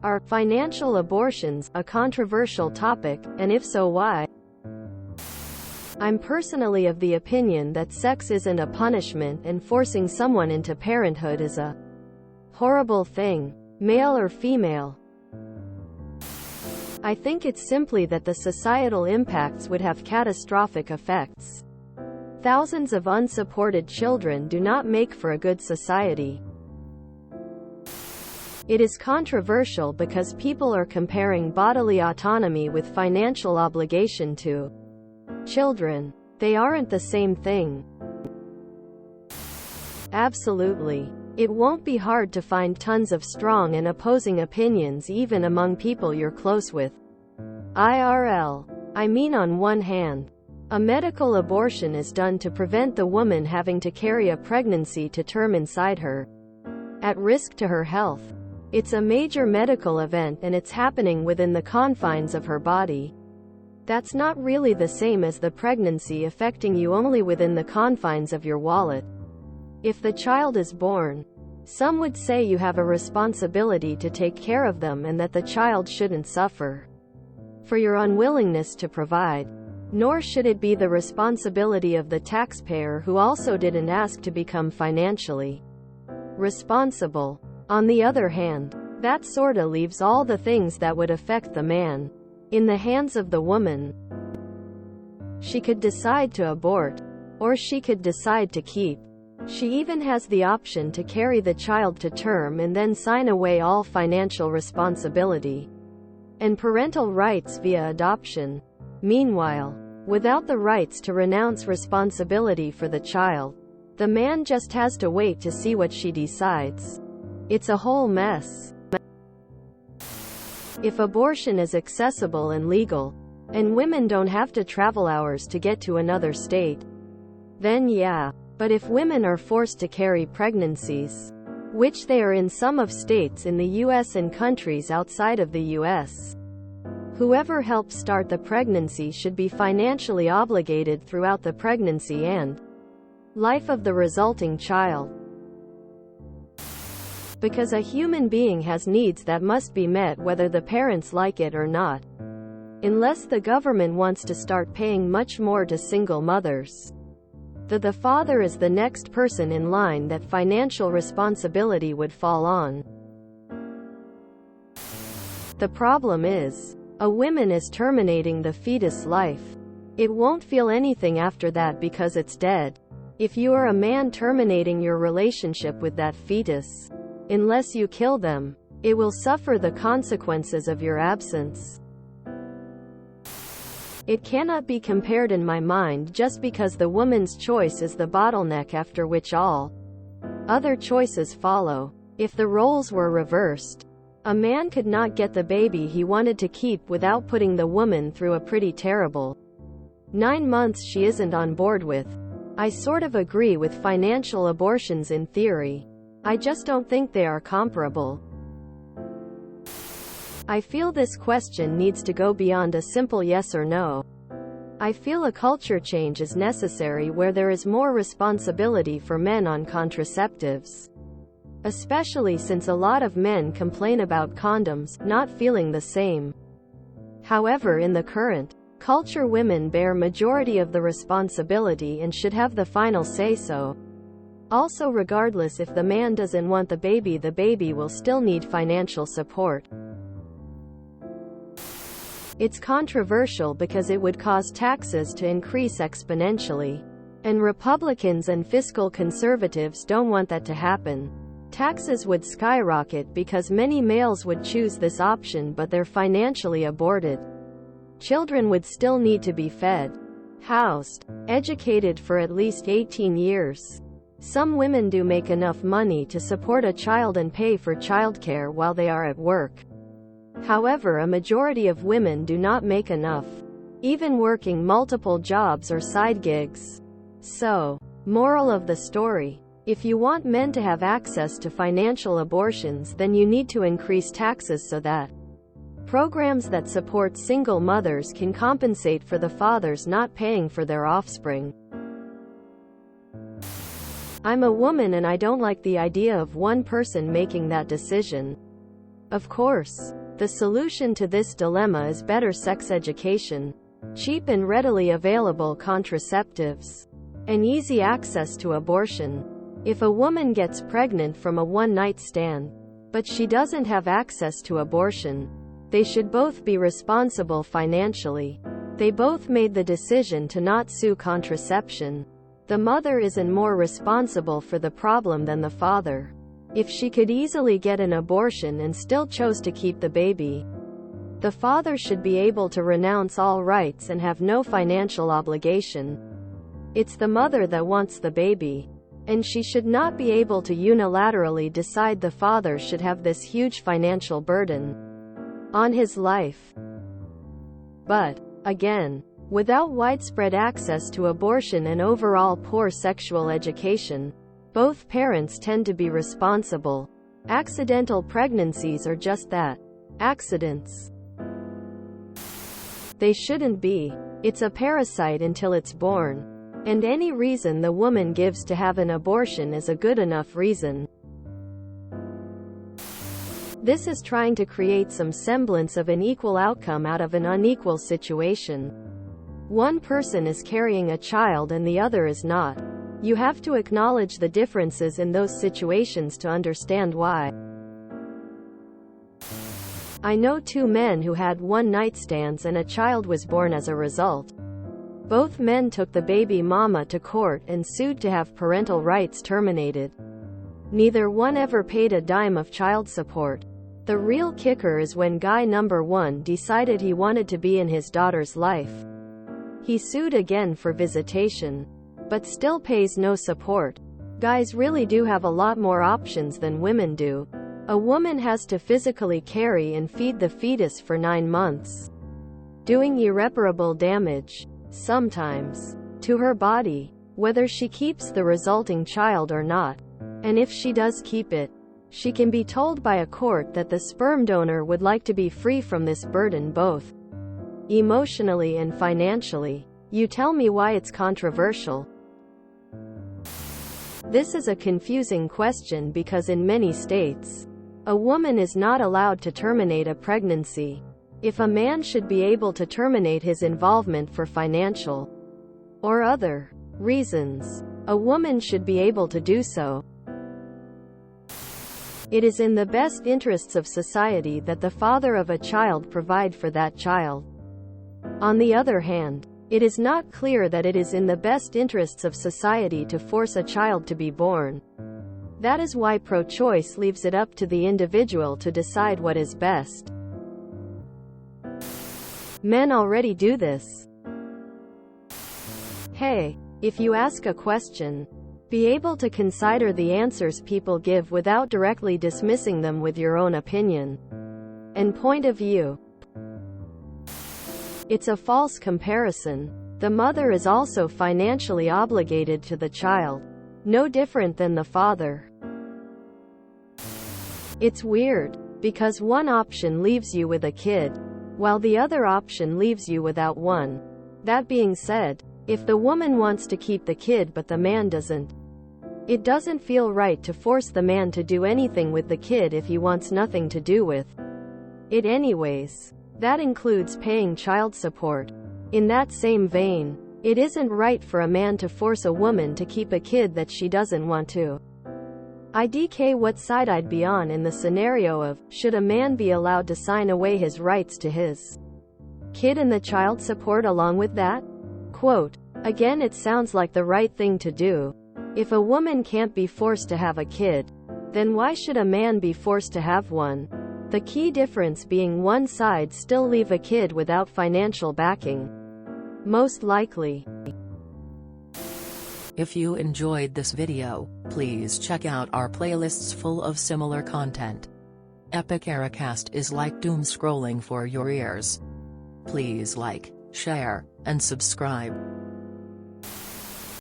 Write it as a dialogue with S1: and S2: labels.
S1: Are financial abortions a controversial topic, and if so, why? I'm personally of the opinion that sex isn't a punishment and forcing someone into parenthood is a horrible thing, male or female. I think it's simply that the societal impacts would have catastrophic effects. Thousands of unsupported children do not make for a good society. It is controversial because people are comparing bodily autonomy with financial obligation to children. They aren't the same thing. Absolutely. It won't be hard to find tons of strong and opposing opinions even among people you're close with. IRL. I mean, on one hand, a medical abortion is done to prevent the woman having to carry a pregnancy to term inside her, at risk to her health. It's a major medical event and it's happening within the confines of her body. That's not really the same as the pregnancy affecting you only within the confines of your wallet. If the child is born, some would say you have a responsibility to take care of them and that the child shouldn't suffer for your unwillingness to provide. Nor should it be the responsibility of the taxpayer who also didn't ask to become financially responsible. On the other hand, that sorta leaves all the things that would affect the man in the hands of the woman. She could decide to abort, or she could decide to keep. She even has the option to carry the child to term and then sign away all financial responsibility and parental rights via adoption. Meanwhile, without the rights to renounce responsibility for the child, the man just has to wait to see what she decides. It's a whole mess. If abortion is accessible and legal, and women don't have to travel hours to get to another state, then yeah. But if women are forced to carry pregnancies, which they are in some of states in the US and countries outside of the US, whoever helped start the pregnancy should be financially obligated throughout the pregnancy and life of the resulting child. Because a human being has needs that must be met whether the parents like it or not. Unless the government wants to start paying much more to single mothers, the father is the next person in line that financial responsibility would fall on. The problem is, a woman is terminating the fetus life. It won't feel anything after that because it's dead. If you are a man terminating your relationship with that fetus, unless you kill them, it will suffer the consequences of your absence. It cannot be compared in my mind just because the woman's choice is the bottleneck after which all other choices follow. If the roles were reversed, a man could not get the baby he wanted to keep without putting the woman through a pretty terrible 9 months she isn't on board with. I sort of agree with financial abortions in theory. I just don't think they are comparable. I feel this question needs to go beyond a simple yes or no. I feel a culture change is necessary where there is more responsibility for men on contraceptives. Especially since a lot of men complain about condoms not feeling the same. However, in the current culture, women bear majority of the responsibility and should have the final say-so. Also, regardless if the man doesn't want the baby will still need financial support. It's controversial because it would cause taxes to increase exponentially. And Republicans and fiscal conservatives don't want that to happen. Taxes would skyrocket because many males would choose this option but they're financially aborted. Children would still need to be fed, housed, educated for at least 18 years. Some women do make enough money to support a child and pay for childcare while they are at work. However, a majority of women do not make enough, even working multiple jobs or side gigs. So, moral of the story: if you want men to have access to financial abortions, then you need to increase taxes so that programs that support single mothers can compensate for the fathers not paying for their offspring. I'm a woman and I don't like the idea of one person making that decision. Of course, the solution to this dilemma is better sex education, cheap and readily available contraceptives, and easy access to abortion. If a woman gets pregnant from a one-night stand, but she doesn't have access to abortion, they should both be responsible financially. They both made the decision to not sue contraception. The mother isn't more responsible for the problem than the father. If she could easily get an abortion and still chose to keep the baby, the father should be able to renounce all rights and have no financial obligation. It's the mother that wants the baby, and she should not be able to unilaterally decide the father should have this huge financial burden on his life. But, again, without widespread access to abortion and overall poor sexual education, both parents tend to be responsible. Accidental pregnancies are just that, accidents. They shouldn't be. It's a parasite until it's born. And any reason the woman gives to have an abortion is a good enough reason. This is trying to create some semblance of an equal outcome out of an unequal situation. One person is carrying a child and the other is not. You have to acknowledge the differences in those situations to understand why. I know two men who had one-night stands and a child was born as a result. Both men took the baby mama to court and sued to have parental rights terminated. Neither one ever paid a dime of child support. The real kicker is when guy number one decided he wanted to be in his daughter's life. He sued again for visitation, but still pays no support. Guys really do have a lot more options than women do. A woman has to physically carry and feed the fetus for 9 months, doing irreparable damage, sometimes, to her body, whether she keeps the resulting child or not. And if she does keep it, she can be told by a court that the sperm donor would like to be free from this burden both emotionally and financially. You tell me why it's controversial. This is a confusing question because in many states, a woman is not allowed to terminate a pregnancy. If a man should be able to terminate his involvement for financial or other reasons, a woman should be able to do so. It is in the best interests of society that the father of a child provide for that child. On the other hand, it is not clear that it is in the best interests of society to force a child to be born. That is why pro-choice leaves it up to the individual to decide what is best. Men already do this. Hey, if you ask a question, be able to consider the answers people give without directly dismissing them with your own opinion and point of view. It's a false comparison. The mother is also financially obligated to the child, no different than the father. It's weird, because one option leaves you with a kid, while the other option leaves you without one. That being said, if the woman wants to keep the kid but the man doesn't, it doesn't feel right to force the man to do anything with the kid if he wants nothing to do with it anyways. That includes paying child support. In that same vein, it isn't right for a man to force a woman to keep a kid that she doesn't want to. IDK what side I'd be on in the scenario of, should a man be allowed to sign away his rights to his kid and the child support along with that? Quote, again, it sounds like the right thing to do. If a woman can't be forced to have a kid, then why should a man be forced to have one? The key difference being one side still leave a kid without financial backing. Most likely.
S2: If you enjoyed this video, please check out our playlists full of similar content. Epic Eracast is like doom scrolling for your ears. Please like, share, and subscribe.